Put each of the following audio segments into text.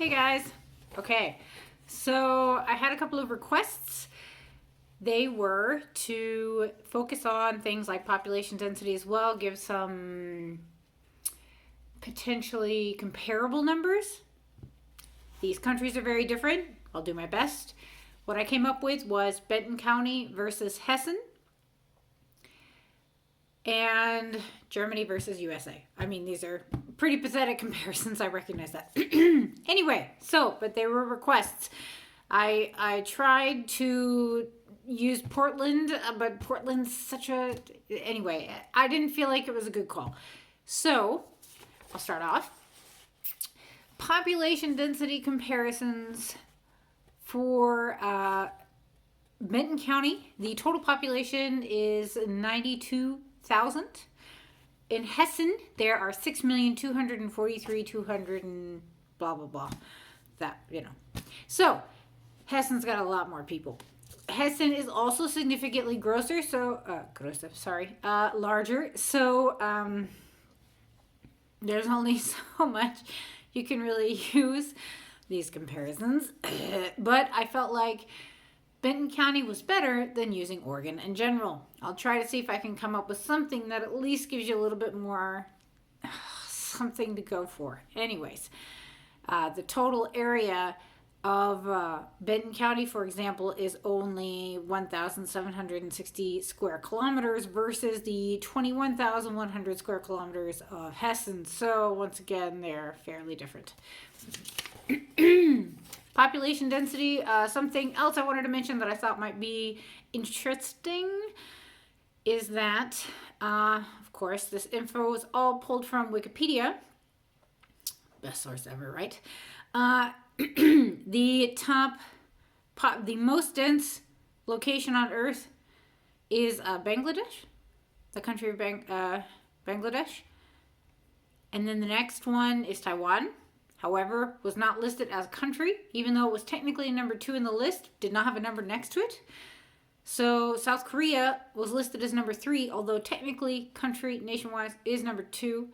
Hey guys. Okay, so I had a couple of requests. They were to focus on things like population density as well, give some potentially comparable numbers. These countries are very different. I'll do my best. What I came up with was Benton County versus Hessen and Germany versus USA. I mean, these are pretty pathetic comparisons. I recognize that. Anyway, but they were requests. I tried to use Portland, but Portland's such a... Anyway, I didn't feel like it was a good call. So, I'll start off. Population density comparisons for Benton County. The total population is 92,000. In Hessen, there are 6,243,200 and blah, blah, blah. So, Hessen's got a lot more people. Hessen is also significantly larger. So, there's only so much you can really use these comparisons. But I felt like Benton County was better than using Oregon in general. I'll try to see if I can come up with something that at least gives you a little bit more something to go for. Anyways, the total area of Benton County, for example, is only 1,760 square kilometers versus the 21,100 square kilometers of Hessen. So once again, they're fairly different. Population density, something else I wanted to mention that I thought might be interesting is that, of course, this info is all pulled from Wikipedia. Best source ever, right? The most dense location on Earth is Bangladesh, the country of Bangladesh. And then the next one is Taiwan. However, was not listed as a country, even though it was technically number 2 in the list, did not have a number next to it. So South Korea was listed as number 3, although technically country nation-wise is number 2.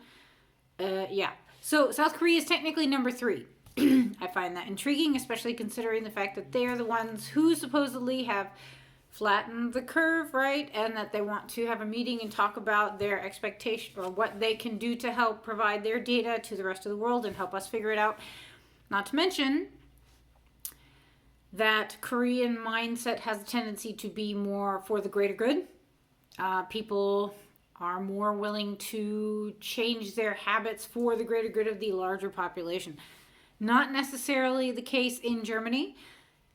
So South Korea is technically number 3. I find that intriguing, especially considering the fact that they are the ones who supposedly have flattened the curve, right? And that they want to have a meeting and talk about their expectation or what they can do to help provide their data to the rest of the world and help us figure it out. Not to mention that Korean mindset has a tendency to be more for the greater good. People are more willing to change their habits for the greater good of the larger population. Not necessarily the case in Germany,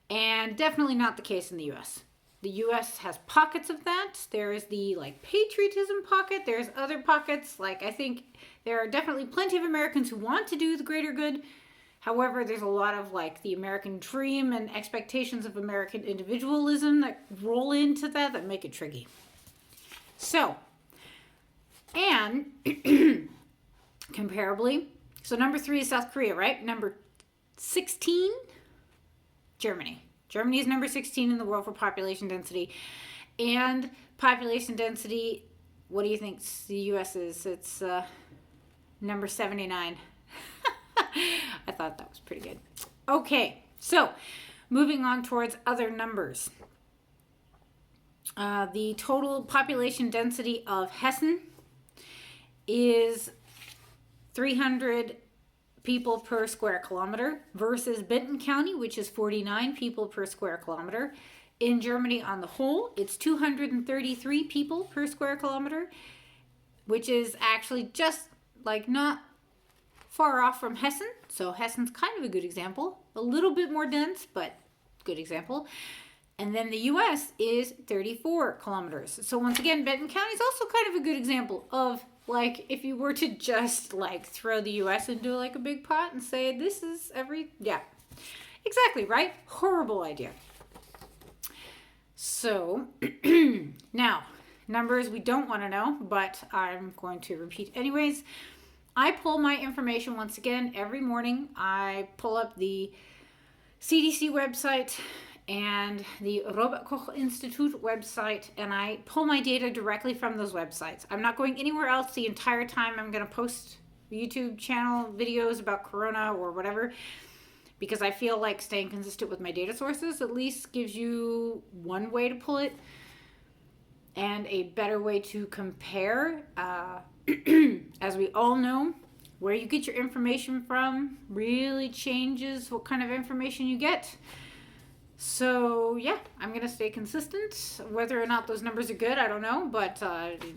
and definitely not the case in the U.S. The U.S. has pockets of that. There is the patriotism pocket. There's other pockets. I think there are definitely plenty of Americans who want to do the greater good. However, there's a lot of the American dream and expectations of American individualism that roll into that make it tricky. So, and comparably, so number 3 is South Korea, right? Number 16, Germany. Germany is number 16 in the world for population density. And population density, what do you think the U.S. is? It's number 79. I thought that was pretty good. Okay, so moving on towards other numbers. The total population density of Hessen is 300 people per square kilometer versus Benton County, which is 49 people per square kilometer. In Germany on the whole, it's 233 people per square kilometer, which is actually just not far off from Hessen. So Hessen's kind of a good example. A little bit more dense, but good example. And then the U.S. is 34 kilometers. So once again, Benton County is also kind of a good example of if you were to just throw the U.S. into a big pot and say this is exactly, right? Horrible idea. So now numbers we don't want to know, but I'm going to repeat anyways. I pull my information once again every morning. I pull up the CDC website and the Robert Koch Institute website, and I pull my data directly from those websites. I'm not going anywhere else the entire time I'm going to post YouTube channel videos about Corona or whatever. because I feel like staying consistent with my data sources at least gives you one way to pull it and a better way to compare. As we all know, where you get your information from really changes what kind of information you get. So yeah, I'm going to stay consistent. Whether or not those numbers are good, I don't know. But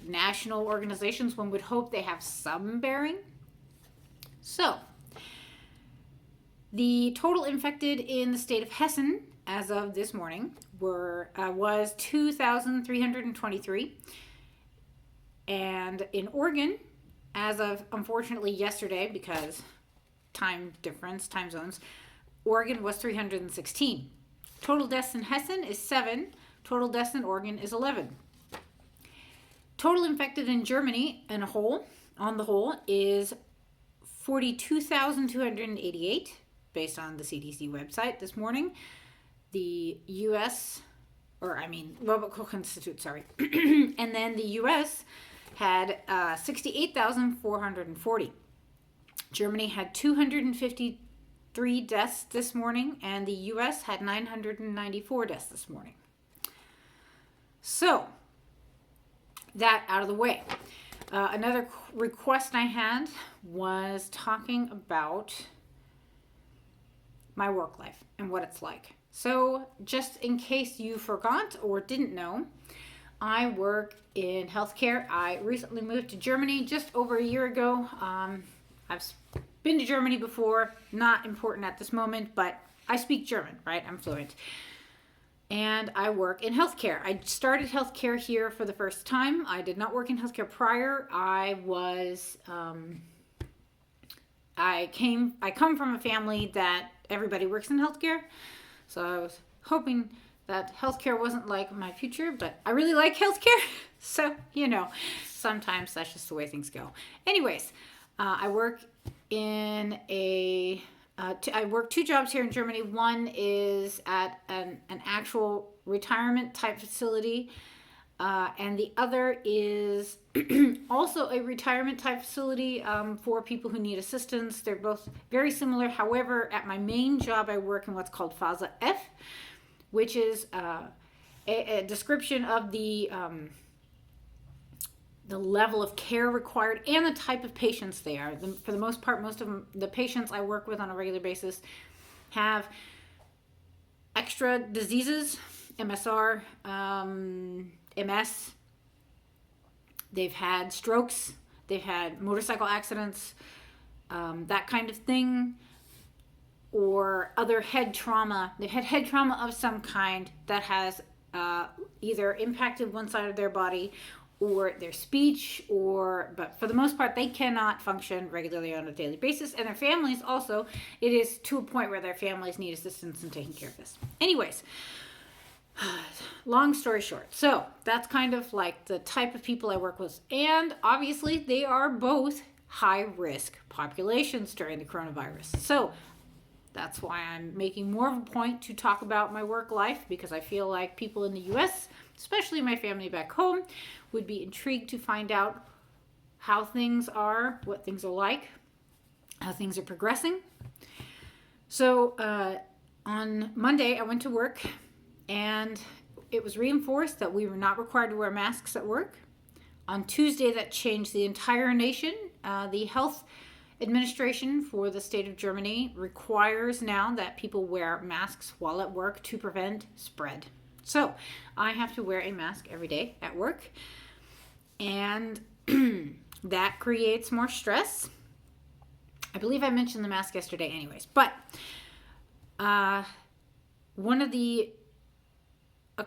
national organizations, one would hope they have some bearing. So the total infected in the state of Hessen as of this morning was 2,323. And in Oregon, as of unfortunately yesterday, because time zones, Oregon was 316. Total deaths in Hessen is 7. Total deaths in Oregon is 11. Total infected in Germany on the whole, is 42,288, based on the CDC website this morning. The Robert Koch Institute, sorry. And then the U.S. had 68,440. Germany had 253 deaths this morning, and the U.S. had 994 deaths this morning. So, that out of the way. Another request I had was talking about my work life and what it's like. So, just in case you forgot or didn't know, I work in healthcare. I recently moved to Germany just over a year ago. I've been to Germany before, not important at this moment, but I speak German, right? I'm fluent. And I work in healthcare. I started healthcare here for the first time. I did not work in healthcare prior. I come from a family that everybody works in healthcare. So I was hoping that healthcare wasn't like my future, but I really like healthcare. So, sometimes that's just the way things go. Anyways, I work I work 2 jobs here in Germany. One is at an actual retirement type facility, and the other is also a retirement type facility for people who need assistance. They're both very similar. However, at my main job, I work in what's called Phase F, which is a description of the level of care required and the type of patients they are. For the most part, most of the patients I work with on a regular basis have extra diseases, MSR, MS. They've had strokes. They've had motorcycle accidents, that kind of thing, or other head trauma. They've had head trauma of some kind that has either impacted one side of their body or their speech, but for the most part, they cannot function regularly on a daily basis. And their families also, it is to a point where their families need assistance in taking care of this. Anyways, long story short. So that's kind of like the type of people I work with. And obviously, they are both high-risk populations during the coronavirus. So that's why I'm making more of a point to talk about my work life, because I feel like people in the U.S., especially my family back home, would be intrigued to find out how things are, what things are like, how things are progressing. So on Monday, I went to work, and it was reinforced that we were not required to wear masks at work. On Tuesday, that changed the entire nation. The health administration for the state of Germany requires now that people wear masks while at work to prevent spread. So I have to wear a mask every day at work, and that creates more stress. I believe I mentioned the mask yesterday anyways, but a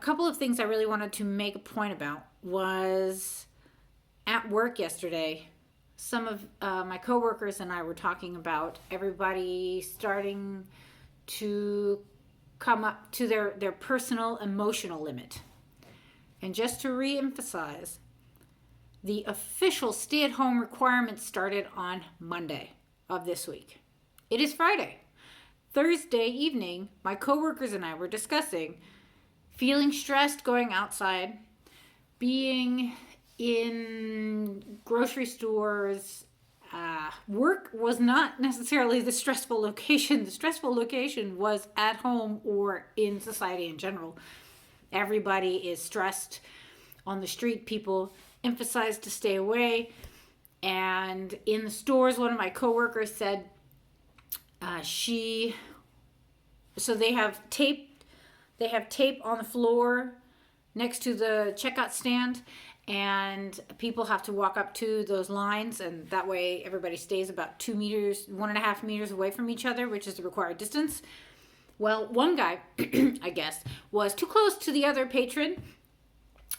couple of things I really wanted to make a point about was at work yesterday. Some of my coworkers and I were talking about everybody starting to come up to their personal emotional limit. And just to re-emphasize, the official stay-at-home requirement started on Monday of this week. It is Friday. Thursday evening, my coworkers and I were discussing feeling stressed going outside, being in grocery stores, work was not necessarily the stressful location. The stressful location was at home or in society in general. Everybody is stressed on the street. People emphasize to stay away. And in the stores, one of my coworkers said so they have tape on the floor next to the checkout stand, and people have to walk up to those lines, and that way everybody stays about 2 meters, 1.5 meters away from each other, which is the required distance. Well, one guy, I guess, was too close to the other patron,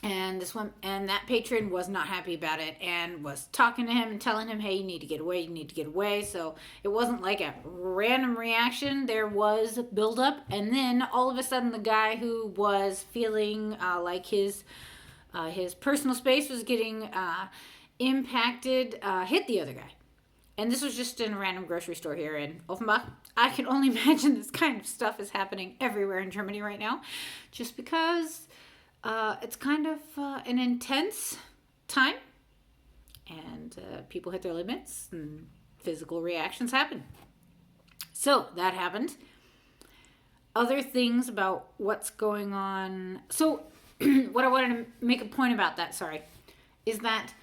and that patron was not happy about it and was talking to him and telling him, hey, you need to get away. So it wasn't like a random reaction. There was buildup, and then all of a sudden the guy who was feeling like his personal space was getting impacted hit the other guy. And this was just in a random grocery store here in Offenbach. I can only imagine this kind of stuff is happening everywhere in Germany right now, just because it's kind of an intense time, and people hit their limits and physical reactions happen. So that happened. Other things about what's going on. So what I wanted to make a point about that, is that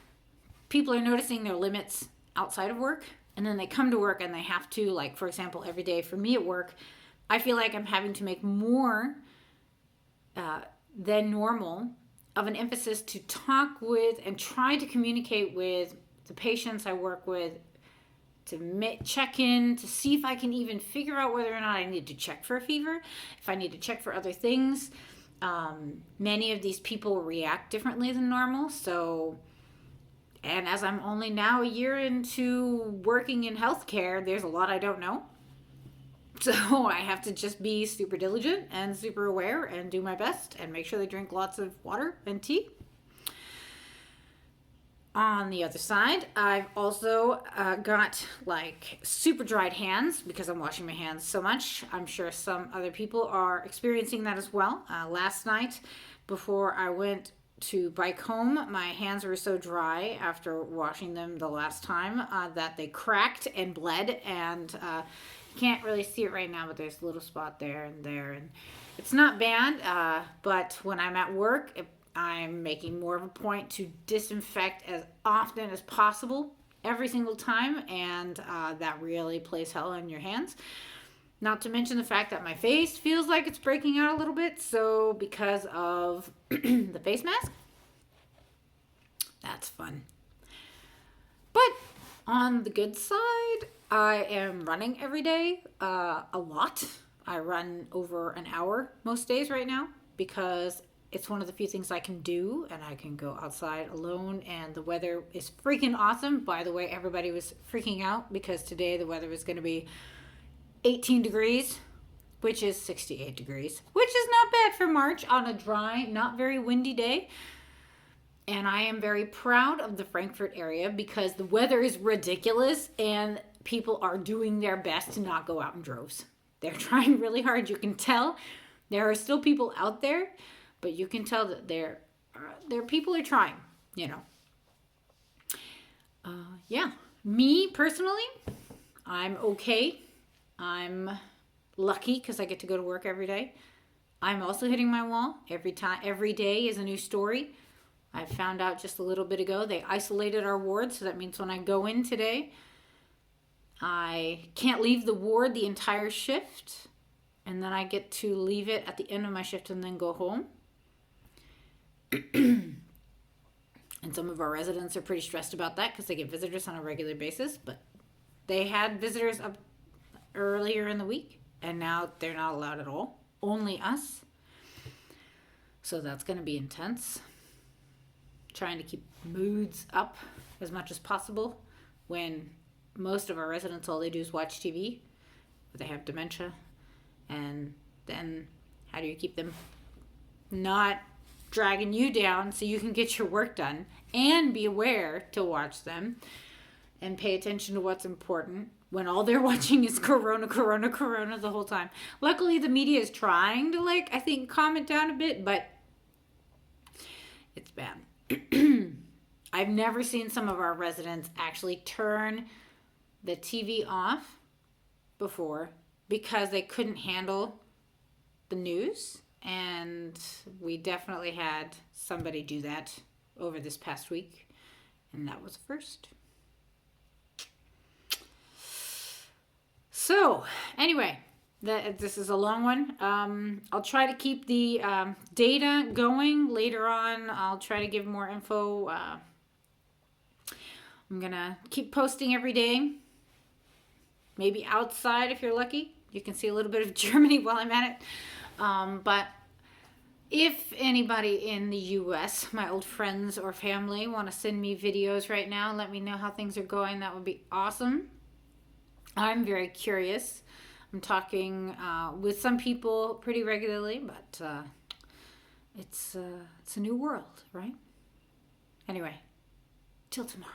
people are noticing their limits outside of work, and then they come to work and they have to, like, for example, every day for me at work, I feel like I'm having to make more than normal of an emphasis to talk with and try to communicate with the patients I work with, to check in, to see if I can even figure out whether or not I need to check for a fever, if I need to check for other things. Many of these people react differently than normal. So, and as I'm only now a year into working in healthcare, there's a lot I don't know. So I have to just be super diligent and super aware and do my best and make sure they drink lots of water and tea. On the other side, I've also got like super dried hands because I'm washing my hands so much. I'm sure some other people are experiencing that as well. Last night, before I went to bike home, my hands were so dry after washing them the last time that they cracked and bled, and can't really see it right now, but there's a little spot there, and it's not bad, but when I'm at work, I'm making more of a point to disinfect as often as possible every single time, and that really plays hell on your hands. Not to mention the fact that my face feels like it's breaking out a little bit, so because of the face mask, that's fun. But on the good side, I am running every day, a lot. I run over an hour most days right now because it's one of the few things I can do, and I can go outside alone, and the weather is freaking awesome. By the way, everybody was freaking out because today the weather was going to be 18 degrees, which is 68 degrees, which is not bad for March on a dry, not very windy day. And I am very proud of the Frankfurt area because the weather is ridiculous and people are doing their best to not go out in droves. They're trying really hard. You can tell there are still people out there, but you can tell that their people are trying, you know. Yeah. Me personally, I'm okay. I'm lucky because I get to go to work every day. I'm also hitting my wall. Every day is a new story. I found out just a little bit ago they isolated our ward, so that means when I go in today, I can't leave the ward the entire shift, and then I get to leave it at the end of my shift and then go home. And some of our residents are pretty stressed about that because they get visitors on a regular basis, but they had visitors up earlier in the week, and now they're not allowed at all. Only us. So that's going to be intense. Trying to keep moods up as much as possible when most of our residents, all they do is watch TV, but they have dementia. And then how do you keep them not dragging you down so you can get your work done and be aware to watch them and pay attention to what's important when all they're watching is corona the whole time. Luckily, the media is trying to, I think, calm it down a bit, but it's bad. I've never seen some of our residents actually turn the TV off before because they couldn't handle the news. And we definitely had somebody do that over this past week. And that was a first. So, anyway, this is a long one. I'll try to keep the data going later on. I'll try to give more info. I'm going to keep posting every day. Maybe outside if you're lucky. You can see a little bit of Germany while I'm at it. But if anybody in the US, my old friends or family, want to send me videos right now, let me know how things are going. That would be awesome. I'm very curious. I'm talking with some people pretty regularly, but it's a new world, right? Anyway, till tomorrow.